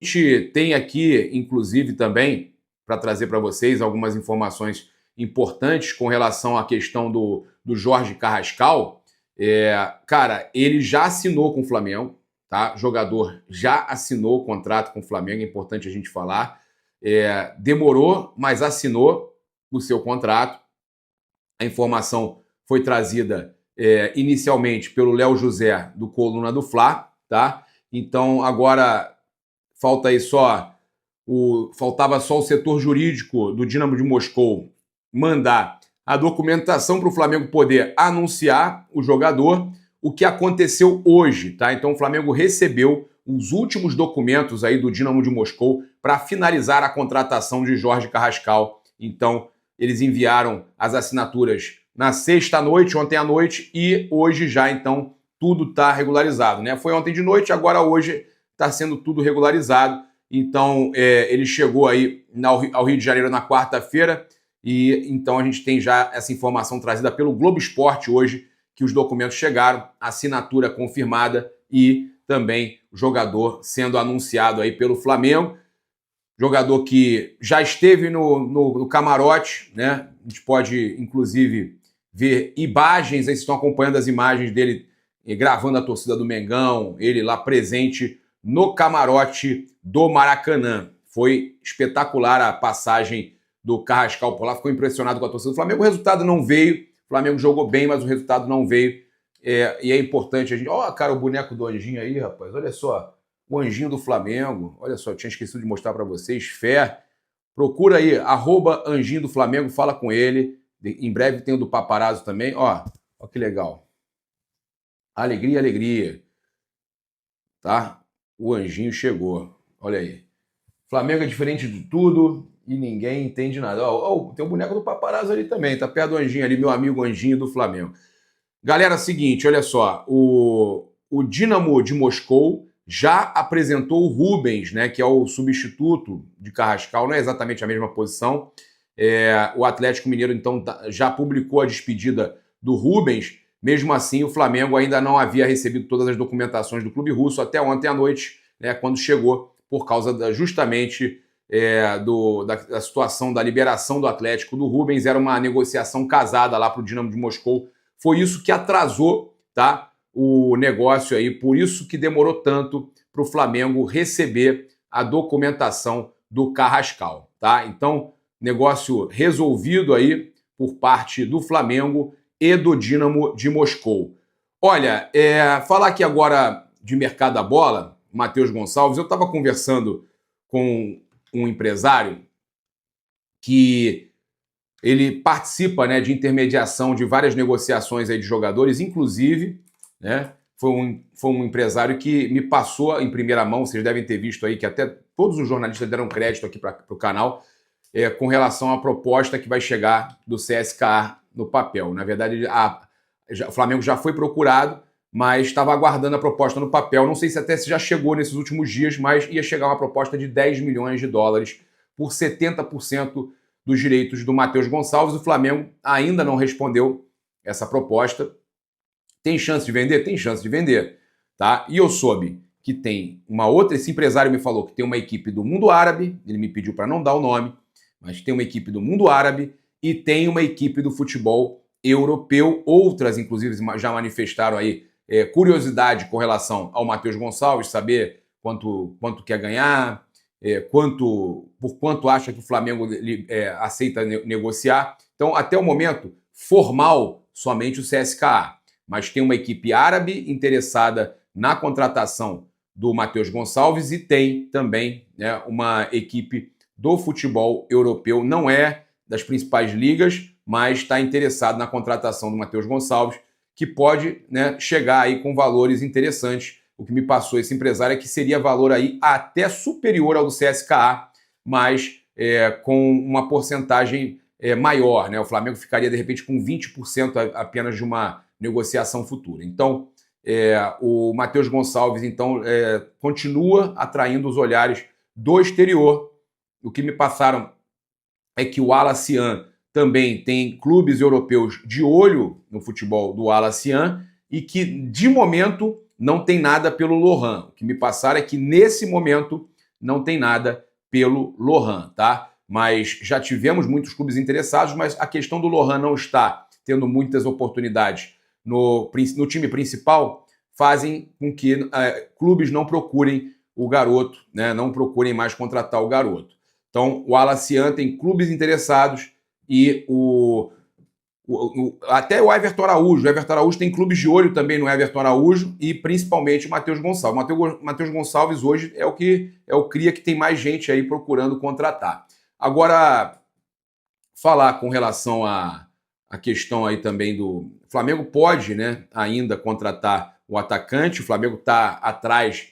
gente tem aqui, inclusive, também, para trazer para vocês algumas informações importantes com relação à questão do Jorge Carrascal. Cara, ele já assinou com o Flamengo, tá? O jogador já assinou o contrato com o Flamengo, é importante a gente falar. Demorou, mas assinou o seu contrato. A informação foi trazida inicialmente pelo Léo José, do Coluna do Fla, tá? Então, agora faltava só o setor jurídico do Dínamo de Moscou mandar a documentação para o Flamengo poder anunciar o jogador, o que aconteceu hoje, tá? Então o Flamengo recebeu os últimos documentos aí do Dínamo de Moscou para finalizar a contratação de Jorge Carrascal. Então eles enviaram as assinaturas na sexta-noite, ontem à noite, e hoje já, então, tudo está regularizado, né? Foi ontem de noite, agora hoje está sendo tudo regularizado. Então, ele chegou aí ao Rio de Janeiro na quarta-feira, e então a gente tem já essa informação trazida pelo Globo Esporte hoje, que os documentos chegaram, assinatura confirmada e também o jogador sendo anunciado aí pelo Flamengo. Jogador que já esteve no camarote, né? A gente pode, inclusive, ver imagens, aí vocês estão acompanhando as imagens dele gravando a torcida do Mengão, ele lá presente no camarote do Maracanã. Foi espetacular a passagem do Carrascal por lá, ficou impressionado com a torcida do Flamengo. O resultado não veio, o Flamengo jogou bem, mas o resultado não veio. E é importante a gente... Ó, cara, o boneco do Anjinho aí, rapaz, olha só. O Anjinho do Flamengo, olha só, tinha esquecido de mostrar para vocês, fé. Procura aí, @Anjinho do Flamengo, fala com ele. Em breve tem o do Paparazzo também. Ó que legal. Alegria, alegria. Tá? O Anjinho chegou. Olha aí. Flamengo é diferente de tudo e ninguém entende nada. Tem o boneco do Paparazzo ali também, tá perto do Anjinho ali, meu amigo Anjinho do Flamengo. Galera, seguinte, olha só. O Dínamo de Moscou já apresentou o Rubens, né, que é o substituto de Carrascal, não é exatamente a mesma posição. O Atlético Mineiro, então, já publicou a despedida do Rubens. Mesmo assim, o Flamengo ainda não havia recebido todas as documentações do clube russo até ontem à noite, né, quando chegou, por causa justamente da situação da liberação do Atlético do Rubens. Era uma negociação casada lá para o Dínamo de Moscou. Foi isso que atrasou, tá, o negócio aí, por isso que demorou tanto para o Flamengo receber a documentação do Carrascal, tá? Então, negócio resolvido aí por parte do Flamengo e do Dínamo de Moscou. Olha, falar aqui agora de mercado da bola, Matheus Gonçalves, eu estava conversando com um empresário que ele participa, né, de intermediação de várias negociações aí de jogadores, inclusive, né, foi um empresário que me passou em primeira mão, vocês devem ter visto aí que até todos os jornalistas deram crédito aqui para o canal, com relação à proposta que vai chegar do CSKA no papel. Na verdade, o Flamengo já foi procurado, mas estava aguardando a proposta no papel. Não sei se até já chegou nesses últimos dias, mas ia chegar uma proposta de 10 milhões de dólares por 70% dos direitos do Matheus Gonçalves. O Flamengo ainda não respondeu essa proposta. Tem chance de vender? Tem chance de vender, tá? E eu soube que tem uma outra... Esse empresário me falou que tem uma equipe do mundo árabe, ele me pediu para não dar o nome, mas tem uma equipe do mundo árabe e tem uma equipe do futebol europeu. Outras, inclusive, já manifestaram aí curiosidade com relação ao Matheus Gonçalves, saber quanto quer ganhar, por quanto acha que o Flamengo aceita negociar. Então, até o momento, formal, somente o CSKA. Mas tem uma equipe árabe interessada na contratação do Matheus Gonçalves e tem também, né, uma equipe do futebol europeu. Não é das principais ligas, mas está interessado na contratação do Matheus Gonçalves, que pode, né, chegar aí com valores interessantes. O que me passou esse empresário é que seria valor aí até superior ao do CSKA, mas com uma porcentagem maior, né? O Flamengo ficaria, de repente, com 20% apenas de uma negociação futura. Então, o Matheus Gonçalves, então, continua atraindo os olhares do exterior. O que me passaram é que o Al Nassr também tem clubes europeus de olho no futebol do Al Nassr e que, de momento, não tem nada pelo Lohan. O que me passaram é que, nesse momento, não tem nada pelo Lohan, tá? Mas já tivemos muitos clubes interessados, mas a questão do Lohan não está tendo muitas oportunidades no time principal fazem com que clubes não procurem o garoto, né? Não procurem mais contratar o garoto. Então, o Alacian tem clubes interessados e até o Everton Araújo. O Everton Araújo tem clubes de olho também no Everton Araújo e principalmente o Matheus Gonçalves. Matheus Gonçalves hoje é o cria que tem mais gente aí procurando contratar. Agora, falar com relação à questão aí também do Flamengo pode, né, ainda contratar o atacante. O Flamengo está atrás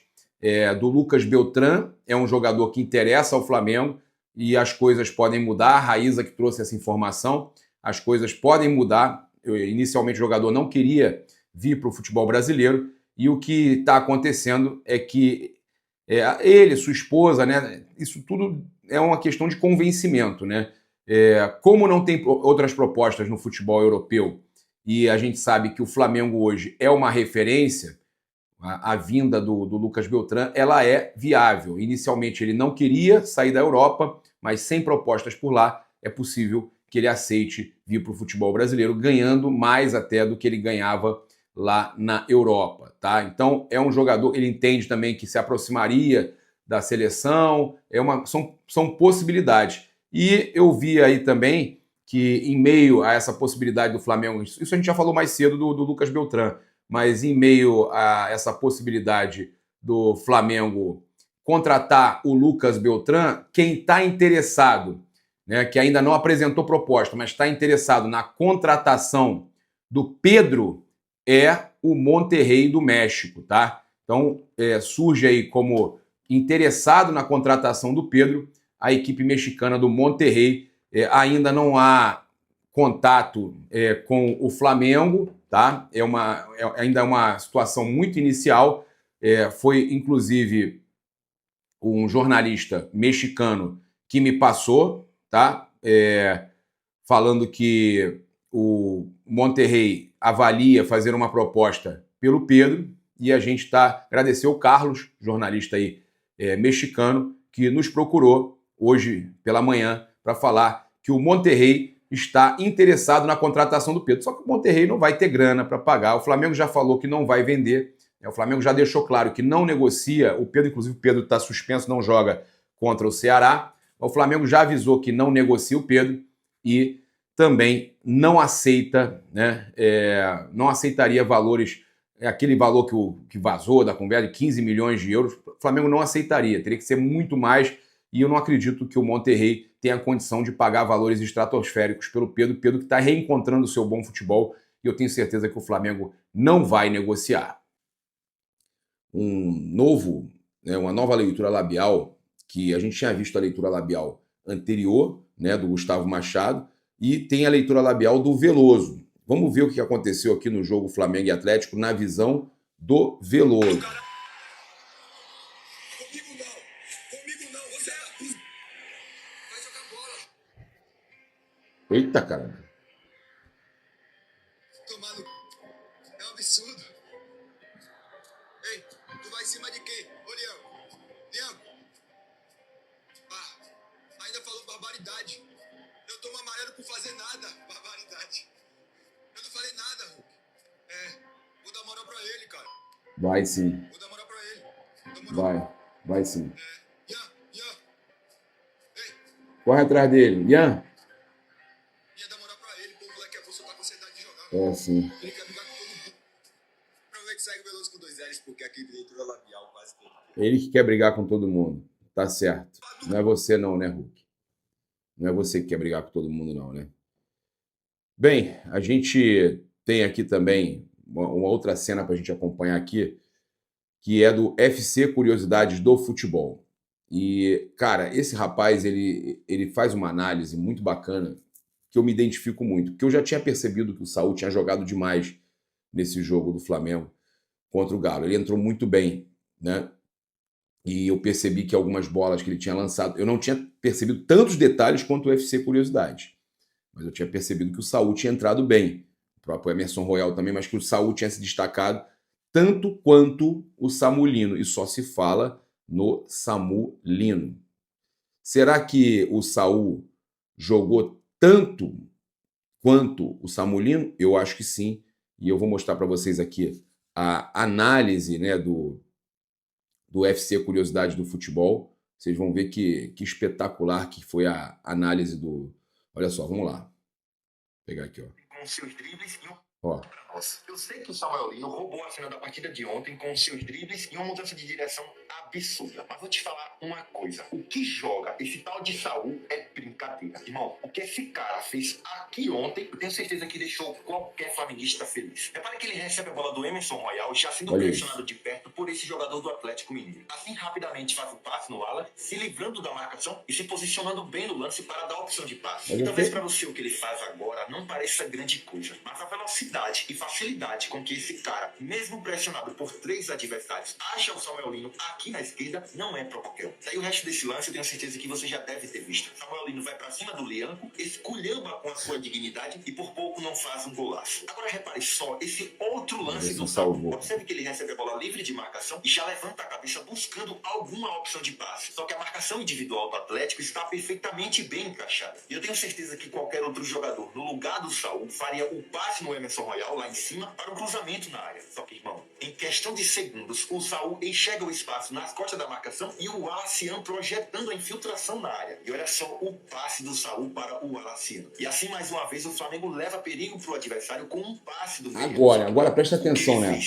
do Lucas Beltrán, é um jogador que interessa ao Flamengo e as coisas podem mudar. A Raíza que trouxe essa informação, as coisas podem mudar. Inicialmente o jogador não queria vir para o futebol brasileiro e o que está acontecendo é que ele, sua esposa, né, isso tudo é uma questão de convencimento, né? Como não tem outras propostas no futebol europeu e a gente sabe que o Flamengo hoje é uma referência, a vinda do Lucas Beltrán, ela é viável. Inicialmente ele não queria sair da Europa, mas sem propostas por lá, é possível que ele aceite vir para o futebol brasileiro, ganhando mais até do que ele ganhava lá na Europa, tá? Então é um jogador, ele entende também que se aproximaria da seleção, são possibilidades. E eu vi aí também que em meio a essa possibilidade do Flamengo, isso a gente já falou mais cedo do Lucas Beltrán, mas em meio a essa possibilidade do Flamengo contratar o Lucas Beltrán, quem está interessado, né, que ainda não apresentou proposta, mas está interessado na contratação do Pedro, é o Monterrey do México, tá? Então, surge aí como interessado na contratação do Pedro a equipe mexicana do Monterrey. Ainda não há contato com o Flamengo, tá? Ainda é uma situação muito inicial. Foi, inclusive, um jornalista mexicano que me passou, tá? Falando que o Monterrey avalia fazer uma proposta pelo Pedro e a gente agradecer o Carlos, jornalista aí mexicano, que nos procurou hoje pela manhã para falar que o Monterrey está interessado na contratação do Pedro. Só que o Monterrey não vai ter grana para pagar. O Flamengo já falou que não vai vender. O Flamengo já deixou claro que não negocia. O Pedro, inclusive, o Pedro está suspenso, não joga contra o Ceará. O Flamengo já avisou que não negocia o Pedro e também não aceita, né? Não aceitaria valores, aquele valor que vazou da conversa de 15 milhões de euros. O Flamengo não aceitaria, teria que ser muito mais. E eu não acredito que o Monterrey tenha a condição de pagar valores estratosféricos pelo Pedro. Pedro que está reencontrando o seu bom futebol e eu tenho certeza que o Flamengo não vai negociar. Uma nova leitura labial, que a gente tinha visto a leitura labial anterior, né, do Gustavo Machado, e tem a leitura labial do Veloso. Vamos ver o que aconteceu aqui no jogo Flamengo e Atlético na visão do Veloso. Eita, caramba. Tomado. É um absurdo. Ei, tu vai em cima de quem? Ô, Leão. Ainda falou barbaridade. Eu tomo amarelo por fazer nada. Barbaridade. Eu não falei nada, Hulk. Vou dar moral pra ele, cara. Vai sim. Vou dar moral pra ele. Vai sim. Ian. Ei. Corre atrás dele. Ian. Sim. Ele quer brigar com todo mundo. Provavelmente que segue o Veloso com 2 L's, porque aqui leitura labial quase todo. Ele que quer brigar com todo mundo. Tá certo. Não é você não, né, Hulk? Não é você que quer brigar com todo mundo não, né? Bem, a gente tem aqui também uma outra cena pra gente acompanhar aqui, que é do FC Curiosidades do Futebol. E, cara, esse rapaz, ele faz uma análise muito bacana que eu me identifico muito, porque eu já tinha percebido que o Saúl tinha jogado demais nesse jogo do Flamengo contra o Galo. Ele entrou muito bem, né? E eu percebi que algumas bolas que ele tinha lançado, eu não tinha percebido tantos detalhes quanto o UFC Curiosidade, mas eu tinha percebido que o Saúl tinha entrado bem, o próprio Emerson Royal também, mas que o Saúl tinha se destacado tanto quanto o Samulino, e só se fala no Samu Lino. Será que o Saul jogou tanto quanto o Samu Lino? Eu acho que sim. E eu vou mostrar para vocês aqui a análise, né, do UFC Curiosidade do Futebol. Vocês vão ver que espetacular que foi a análise do... Olha só, vamos lá. Vou pegar aqui, ó. Com seus dribles e Ó. Eu sei que o Samuel Lino roubou a cena da partida de ontem com seus dribles e uma mudança de direção absurda. Mas vou te falar uma coisa. O que joga esse tal de Saul é brincadeira. Irmão, o que esse cara fez aqui ontem, eu tenho certeza que deixou qualquer flamenguista feliz. Repare que ele recebe a bola do Emerson Royal, já sendo pressionado de perto por esse jogador do Atlético Mineiro. Assim, rapidamente faz o passe no ala, se livrando da marcação e se posicionando bem no lance para dar a opção de passe. E talvez para você o que ele faz agora não pareça grande coisa, mas a velocidade e facilidade com que esse cara, mesmo pressionado por 3 adversários, acha o Samuel Lino aqui na esquerda, não é pra qualquer um. Daí o resto desse lance eu tenho certeza que você já deve ter visto. Samuel Lino vai pra cima do Lianco, esculhamba com a sua dignidade e por pouco não faz um golaço. Agora repare só, esse outro lance do Saul. Observe que ele recebe a bola livre de marcação e já levanta a cabeça buscando alguma opção de passe. Só que a marcação individual do Atlético está perfeitamente bem encaixada. E eu tenho certeza que qualquer outro jogador no lugar do Saul faria o passe no Emerson Royal lá em cima para o cruzamento na área. Só que, irmão, em questão de segundos, o Saul enxerga o espaço nas costas da marcação e o Alaciano projetando a infiltração na área. E olha só o passe do Saul para o Alaciano. E assim, mais uma vez, o Flamengo leva perigo para o adversário com um passe do meio. Agora presta atenção, né?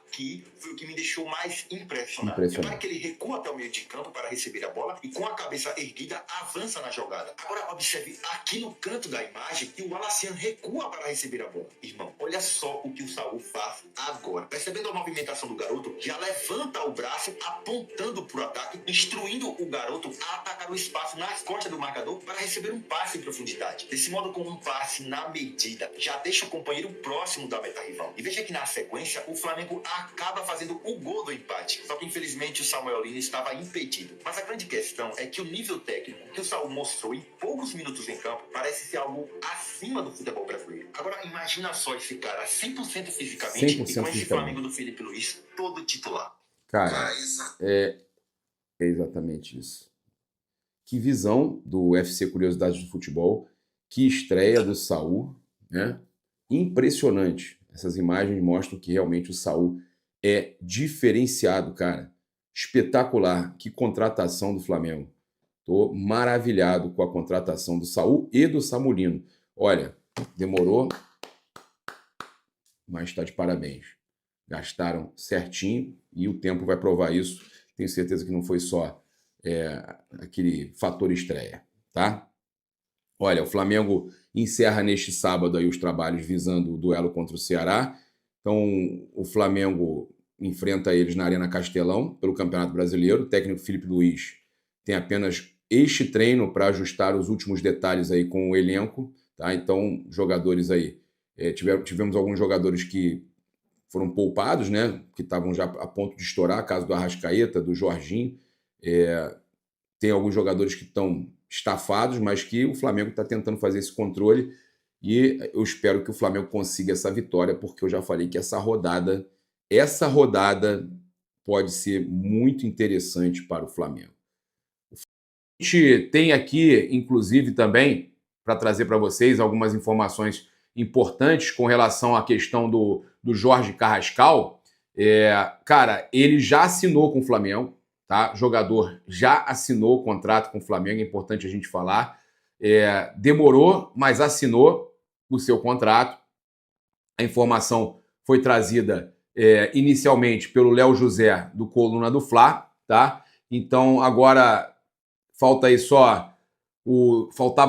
Aqui foi o que me deixou mais impressionado. Repare que ele recua até o meio de campo para receber a bola e com a cabeça erguida avança na jogada. Agora observe aqui no canto da imagem que o Alaciano recua para receber a bola. Irmão, olha só o que o Saul faz agora. Percebendo a movimentação do garoto, já levanta o braço apontando para o ataque, instruindo o garoto a atacar o espaço nas costas do marcador para receber um passe em profundidade. Desse modo, com um passe na medida, já deixa o companheiro próximo da meta rival. E veja que na sequência, o Flamengo acaba fazendo o gol do empate. Só que infelizmente o Samuel Lino estava impedido. Mas a grande questão é que o nível técnico que o Saul mostrou em poucos minutos em campo parece ser algo acima do futebol brasileiro. Agora imagina só esse cara 100% fisicamente 100% e com esse Flamengo do Felipe Luiz todo titular. Cara, é exatamente isso. Que visão do UFC Curiosidades do Futebol. Que estreia do Saul, né? Impressionante. Essas imagens mostram que realmente o Saul é diferenciado, cara. Espetacular. Que contratação do Flamengo. Tô maravilhado com a contratação do Saul e do Samu Lino. Olha, demorou, mas está de parabéns. Gastaram certinho e o tempo vai provar isso. Tenho certeza que não foi só aquele fator estreia, tá? Olha, o Flamengo encerra neste sábado aí os trabalhos visando o duelo contra o Ceará. Então, o Flamengo enfrenta eles na Arena Castelão, pelo Campeonato Brasileiro. O técnico Felipe Luiz tem apenas este treino para ajustar os últimos detalhes aí com o elenco, tá? Então, jogadores aí... tivemos alguns jogadores que foram poupados, né? Que estavam já a ponto de estourar, caso do Arrascaeta, do Jorginho. Tem alguns jogadores que estão estafados, mas que o Flamengo está tentando fazer esse controle e eu espero que o Flamengo consiga essa vitória, porque eu já falei que essa rodada pode ser muito interessante para o Flamengo. A gente tem aqui, inclusive, também, para trazer para vocês algumas informações importantes com relação à questão do Jorge Carrascal. Cara, ele já assinou com o Flamengo, tá? O jogador já assinou o contrato com o Flamengo, é importante a gente falar. Demorou, mas assinou o seu contrato. A informação foi trazida inicialmente pelo Léo José, do Coluna do Fla, tá? Então, agora faltava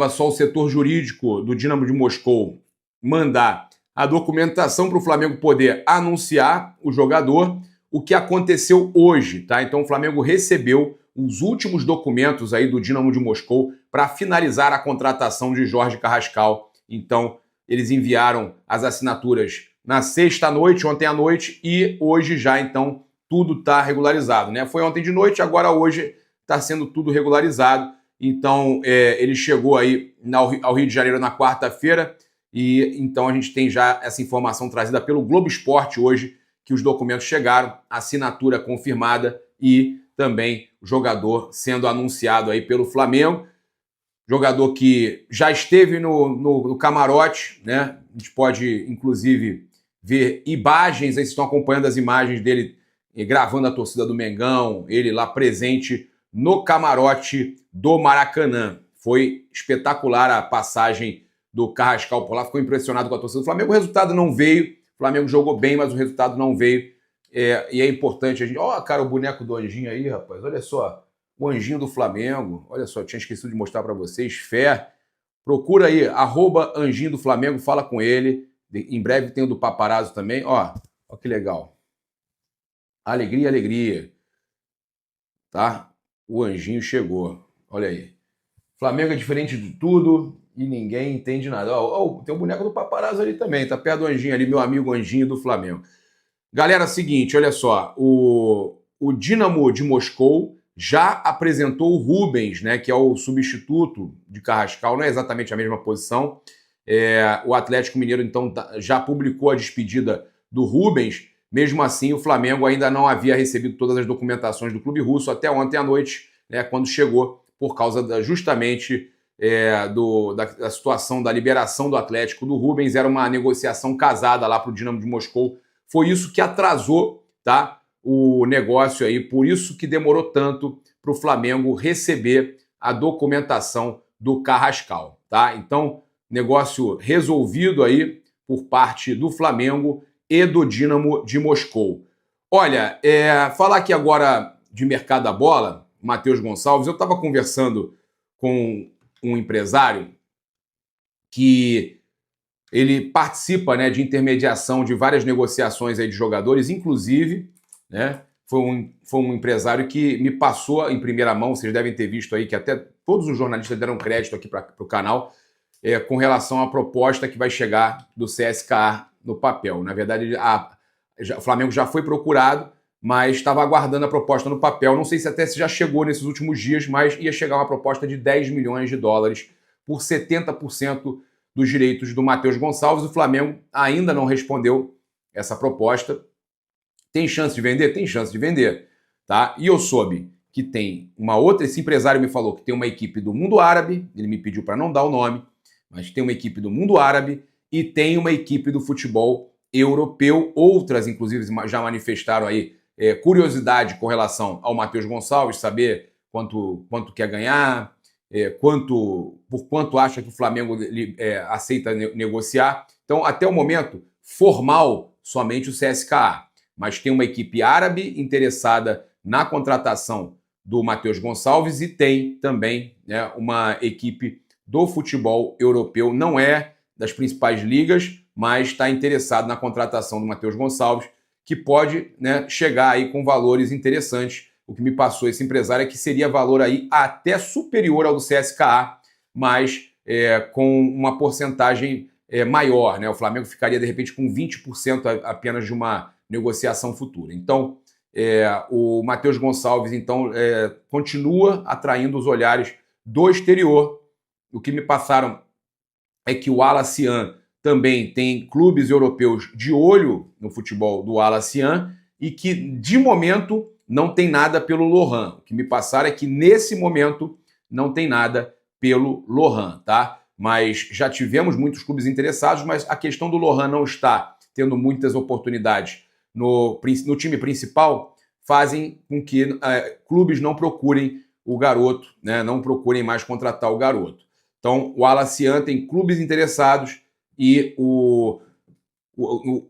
só o setor jurídico do Dínamo de Moscou mandar a documentação para o Flamengo poder anunciar o jogador, o que aconteceu hoje, tá? Então o Flamengo recebeu os últimos documentos aí do Dínamo de Moscou para finalizar a contratação de Jorge Carrascal. Então eles enviaram as assinaturas na sexta-noite, ontem à noite, e hoje já, então, tudo está regularizado, né? Foi ontem de noite, agora hoje está sendo tudo regularizado. Então ele chegou aí ao Rio de Janeiro na quarta-feira, e então a gente tem já essa informação trazida pelo Globo Esporte hoje, que os documentos chegaram, assinatura confirmada e também o jogador sendo anunciado aí pelo Flamengo. Jogador que já esteve no camarote, né? A gente pode, inclusive, ver imagens, aí vocês estão acompanhando as imagens dele gravando a torcida do Mengão, ele lá presente no camarote do Maracanã. Foi espetacular a passagem do Carrascal por lá, ficou impressionado com a torcida do Flamengo. O resultado não veio, o Flamengo jogou bem, mas o resultado não veio. E é importante a gente... Ó, cara, o boneco do Anjinho aí, rapaz, olha só. O Anjinho do Flamengo, olha só, tinha esquecido de mostrar para vocês, fé. Procura aí, @Anjinho do Flamengo, fala com ele. Em breve tem o do Paparazzo também, ó que legal. Alegria, alegria. Tá? O Anjinho chegou, olha aí. Flamengo é diferente de tudo e ninguém entende nada. Tem o boneco do Paparazzo ali também, tá perto do Anjinho ali, meu amigo Anjinho do Flamengo. Galera, seguinte, olha só, o Dinamo de Moscou já apresentou o Rubens, né, que é o substituto de Carrascal, não é exatamente a mesma posição. O Atlético Mineiro, então, já publicou a despedida do Rubens. Mesmo assim, o Flamengo ainda não havia recebido todas as documentações do clube russo até ontem à noite, né, quando chegou, por causa justamente da situação da liberação do Atlético do Rubens. Era uma negociação casada lá para o Dinamo de Moscou. Foi isso que atrasou, tá, o negócio aí, por isso que demorou tanto para o Flamengo receber a documentação do Carrascal, tá? Então, negócio resolvido aí por parte do Flamengo e do Dinamo de Moscou. Olha, falar aqui agora de mercado da bola, Matheus Gonçalves, eu estava conversando com um empresário que ele participa, né, de intermediação de várias negociações aí de jogadores, inclusive, né, foi um empresário que me passou em primeira mão, vocês devem ter visto aí que até todos os jornalistas deram crédito aqui para o canal, com relação à proposta que vai chegar do CSKA no papel. Na verdade, o Flamengo já foi procurado, mas estava aguardando a proposta no papel. Não sei se já chegou nesses últimos dias, mas ia chegar uma proposta de 10 milhões de dólares por 70% dos direitos do Matheus Gonçalves. O Flamengo ainda não respondeu essa proposta. Tem chance de vender? Tem chance de vender, tá? E eu soube que tem uma outra... Esse empresário me falou que tem uma equipe do mundo árabe, ele me pediu para não dar o nome, mas tem uma equipe do mundo árabe e tem uma equipe do futebol europeu. Outras, inclusive, já manifestaram aí curiosidade com relação ao Matheus Gonçalves, saber quanto quer ganhar, por quanto acha que o Flamengo aceita negociar. Então, até o momento, formal, somente o CSKA. Mas tem uma equipe árabe interessada na contratação do Matheus Gonçalves e tem também, né, uma equipe do futebol europeu. Não é das principais ligas, mas está interessado na contratação do Matheus Gonçalves, que pode, né, chegar aí com valores interessantes. O que me passou esse empresário é que seria valor aí até superior ao do CSKA, mas com uma porcentagem maior, né? O Flamengo ficaria, de repente, com 20% apenas de uma negociação futura. Então, o Matheus Gonçalves, então, continua atraindo os olhares do exterior. O que me passaram é que o Al Nassr também tem clubes europeus de olho no futebol do Al Nassr e que, de momento, não tem nada pelo Lohan. O que me passaram é que, nesse momento, não tem nada pelo Lohan, tá? Mas já tivemos muitos clubes interessados, mas a questão do Lohan não está tendo muitas oportunidades no time principal, fazem com que clubes não procurem o garoto, né? Não procurem mais contratar o garoto. Então, o Al Nassr tem clubes interessados e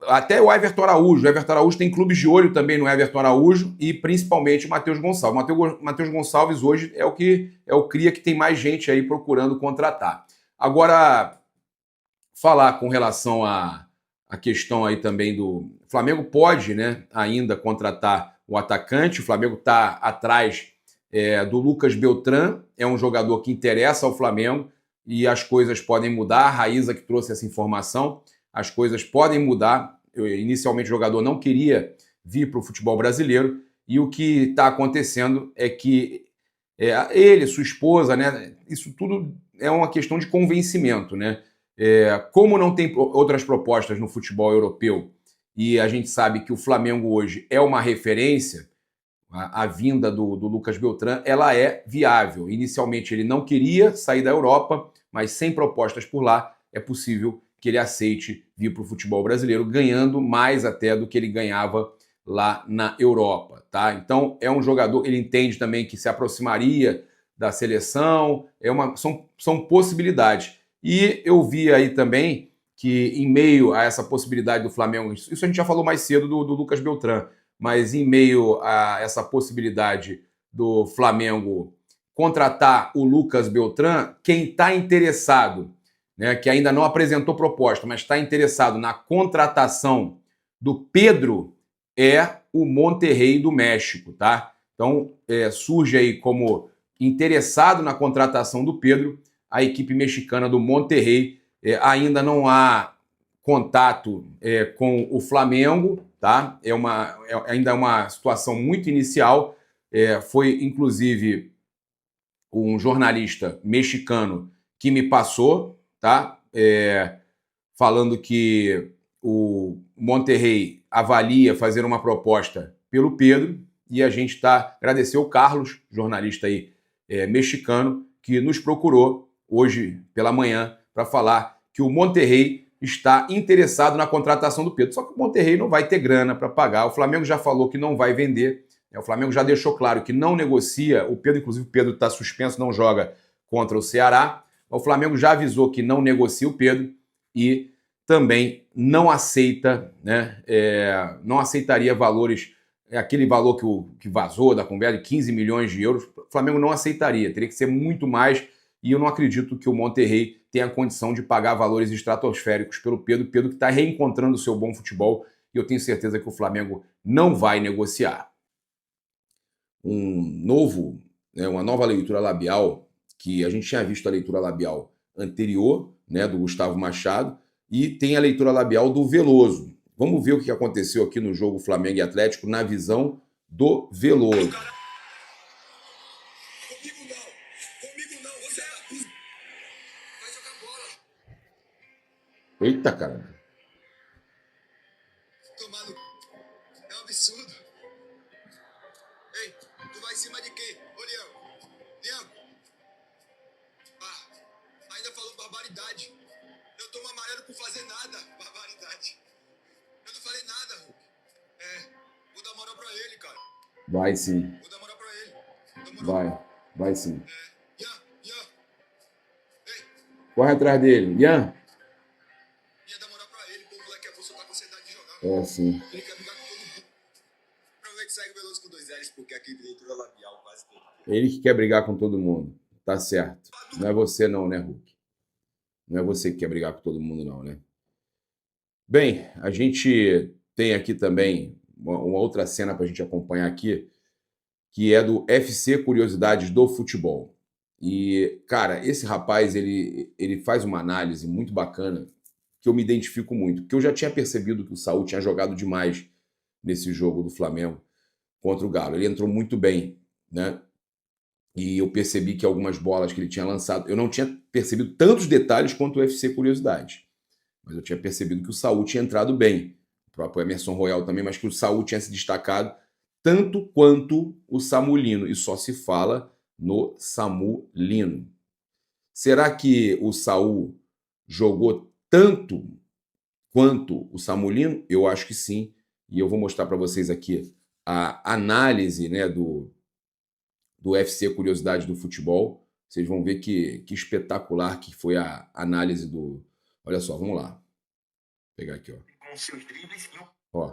até o Everton Araújo. O Everton Araújo tem clubes de olho também no Everton Araújo e principalmente o Matheus Gonçalves. Matheus Gonçalves hoje é o cria que tem mais gente aí procurando contratar. Agora, falar com relação à questão aí também do Flamengo pode, né, ainda contratar o atacante. O Flamengo está atrás do Lucas Beltrán, é um jogador que interessa ao Flamengo e as coisas podem mudar. A Raíza que trouxe essa informação. As coisas podem mudar. Inicialmente o jogador não queria vir para o futebol brasileiro e o que está acontecendo é que ele, sua esposa, né, isso tudo é uma questão de convencimento, né? Como não tem outras propostas no futebol europeu e a gente sabe que o Flamengo hoje é uma referência, a vinda do Lucas Beltrán, ela é viável. Inicialmente ele não queria sair da Europa, mas sem propostas por lá, é possível que ele aceite vir para o futebol brasileiro, ganhando mais até do que ele ganhava lá na Europa, tá? Então é um jogador, ele entende também que se aproximaria da seleção, são possibilidades. E eu vi aí também que em meio a essa possibilidade do Flamengo, isso a gente já falou mais cedo do Lucas Beltrán, mas em meio a essa possibilidade do Flamengo contratar o Lucas Beltrán, quem está interessado, né, que ainda não apresentou proposta, mas está interessado na contratação do Pedro, é o Monterrey do México, tá? Então surge aí como interessado na contratação do Pedro a equipe mexicana do Monterrey. Ainda não há contato com o Flamengo, tá? Ainda é uma situação muito inicial. Foi, inclusive, um jornalista mexicano que me passou, tá? Falando que o Monterrey avalia fazer uma proposta pelo Pedro, e a gente agradecer o Carlos, jornalista aí mexicano, que nos procurou hoje pela manhã para falar que o Monterrey está interessado na contratação do Pedro. Só que o Monterrey não vai ter grana para pagar. O Flamengo já falou que não vai vender. O Flamengo já deixou claro que não negocia. O Pedro, inclusive, o Pedro está suspenso, não joga contra o Ceará. O Flamengo já avisou que não negocia o Pedro e também não aceita, né? Não aceitaria valores, aquele valor que vazou da conversa de 15 milhões de euros. O Flamengo não aceitaria, teria que ser muito mais. E eu não acredito que o Monterrey tenha a condição de pagar valores estratosféricos pelo Pedro. Pedro que está reencontrando o seu bom futebol, e eu tenho certeza que o Flamengo não vai negociar. Uma nova leitura labial, que a gente tinha visto a leitura labial anterior, né, do Gustavo Machado, e tem a leitura labial do Veloso. Vamos ver o que aconteceu aqui no jogo Flamengo e Atlético na visão do Veloso. Eita, caramba. Tomado. É um absurdo. Ei, tu vai em cima de quem? Ô, Leão. Leão. Ainda falou barbaridade. Eu tomo amarelo por fazer nada. Barbaridade. Eu não falei nada, Hulk. Vou dar moral pra ele, cara. Vai sim. Vou dar moral pra ele. Vai sim. Ian. Ei. Corre atrás dele. Ian. É, sim. Ele quer brigar com todo mundo. Provavelmente segue o Veloso com 2 L's, porque aqui leitura labial quase todo. Ele que quer brigar com todo mundo. Tá certo. Não é você não, né, Hulk? Não é você que quer brigar com todo mundo não, né? Bem, a gente tem aqui também uma outra cena pra gente acompanhar aqui, que é do FC Curiosidades do Futebol. E, cara, esse rapaz, ele faz uma análise muito bacana, que eu me identifico muito, porque eu já tinha percebido que o Saúl tinha jogado demais nesse jogo do Flamengo contra o Galo. Ele entrou muito bem, né? E eu percebi que algumas bolas que ele tinha lançado, eu não tinha percebido tantos detalhes quanto o UFC Curiosidade, mas eu tinha percebido que o Saúl tinha entrado bem, o próprio Emerson Royal também, mas que o Saúl tinha se destacado tanto quanto o Samu Lino, e só se fala no Samu Lino. Será que o Saúl jogou tanto quanto o Samu Lino? Eu acho que sim, e eu vou mostrar para vocês aqui a análise, né, do UFC Curiosidade do Futebol. Vocês vão ver que espetacular que foi a análise do... Olha só, vamos lá. Vou pegar aqui, ó. Com seus dribles e Ó.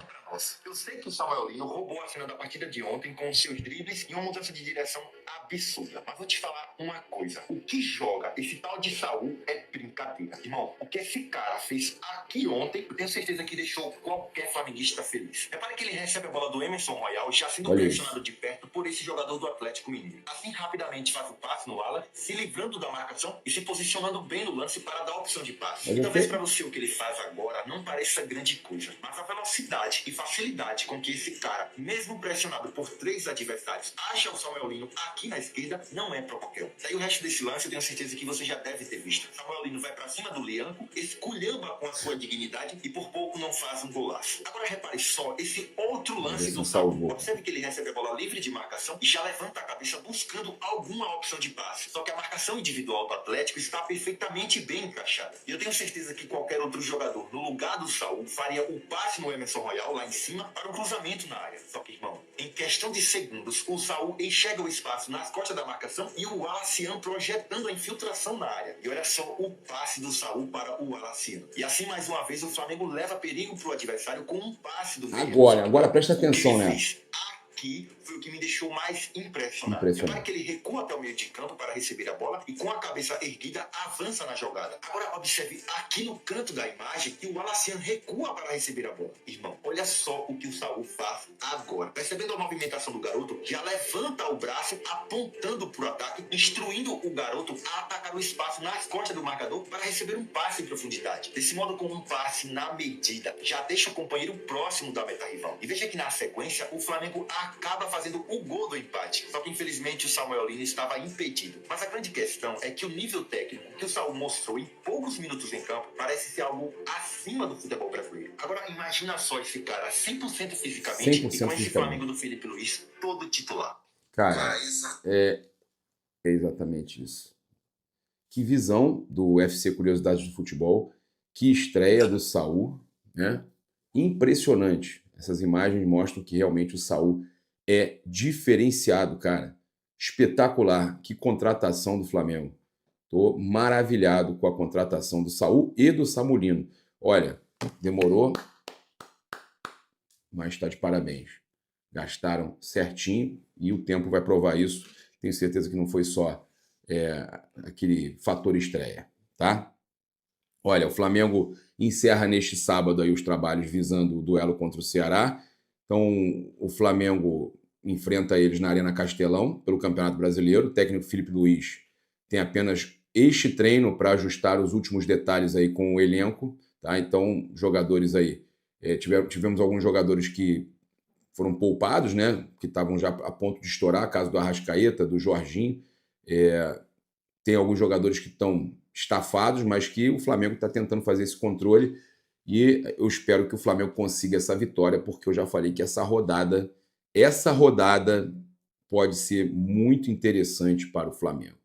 Eu sei que o Samuel Lino roubou a cena da partida de ontem com seus dribles e uma mudança de direção absurda. Mas vou te falar uma coisa. O que joga esse tal de Saúl é brincadeira. Irmão, o que esse cara fez aqui ontem, eu tenho certeza que deixou qualquer flamenguista feliz. Repare que ele recebe a bola do Emerson Royal, já sendo pressionado de perto por esse jogador do Atlético Mineiro. Assim, rapidamente faz o passe no ala, se livrando da marcação e se posicionando bem no lance para dar a opção de passe. E talvez para você o que ele faz agora não pareça grande coisa, mas a velocidade velocidade e facilidade com que esse cara, mesmo pressionado por 3 adversários, acha o Samuel Lino aqui na esquerda, não é pra qualquer um. Daí o resto desse lance eu tenho certeza que você já deve ter visto. Samuel Lino vai pra cima do Lianco, esculhamba com a sua dignidade e por pouco não faz um golaço. Agora repare só esse outro lance do Saul. Observe que ele recebe a bola livre de marcação e já levanta a cabeça buscando alguma opção de passe. Só que a marcação individual do Atlético está perfeitamente bem encaixada. E eu tenho certeza que qualquer outro jogador no lugar do Saul faria o passe no Emerson Royal lá em cima para um cruzamento na área. Só que, irmão, em questão de segundos, o Saul enxerga o espaço nas costas da marcação e o Walaciano projetando a infiltração na área. E olha só o passe do Saul para o Walaciano. E assim, mais uma vez, o Flamengo leva perigo pro adversário com um passe do meio. Agora presta atenção, né? Aqui foi o que me deixou mais impressionado. Repare que ele recua até o meio de campo para receber a bola e com a cabeça erguida avança na jogada. Agora observe aqui no canto da imagem que o Walaciano recua para receber a bola. Irmão, olha só o que o Saul faz agora. Percebendo a movimentação do garoto, já levanta o braço apontando para o ataque, instruindo o garoto a atacar o espaço nas costas do marcador para receber um passe em profundidade. Desse modo, com um passe na medida, já deixa o companheiro próximo da meta rival. E veja que na sequência, o Flamengo acaba fazendo o gol do empate. Só que infelizmente o Samuel Lino estava impedido. Mas a grande questão é que o nível técnico que o Saul mostrou em poucos minutos em campo parece ser algo acima do futebol brasileiro. Agora imagina só esse cara 100% fisicamente 100% e com esse Flamengo do Felipe Luiz todo titular. Cara, é exatamente isso. Que visão do UFC Curiosidades do Futebol. Que estreia do Saul, né? Impressionante. Essas imagens mostram que realmente o Saul é diferenciado, cara. Espetacular. Que contratação do Flamengo. Tô maravilhado com a contratação do Saul e do Samulino. Olha, demorou, mas está de parabéns. Gastaram certinho e o tempo vai provar isso. Tenho certeza que não foi só aquele fator estreia, tá? Olha, o Flamengo encerra neste sábado aí os trabalhos visando o duelo contra o Ceará. Então, o Flamengo enfrenta eles na Arena Castelão, pelo Campeonato Brasileiro. O técnico Felipe Luiz tem apenas este treino para ajustar os últimos detalhes aí com o elenco, tá? Então, jogadores aí, tivemos alguns jogadores que foram poupados, né? Que estavam já a ponto de estourar, caso do Arrascaeta, do Jorginho. Tem alguns jogadores que estão estafados, mas que o Flamengo está tentando fazer esse controle e eu espero que o Flamengo consiga essa vitória, porque eu já falei que essa rodada pode ser muito interessante para o Flamengo.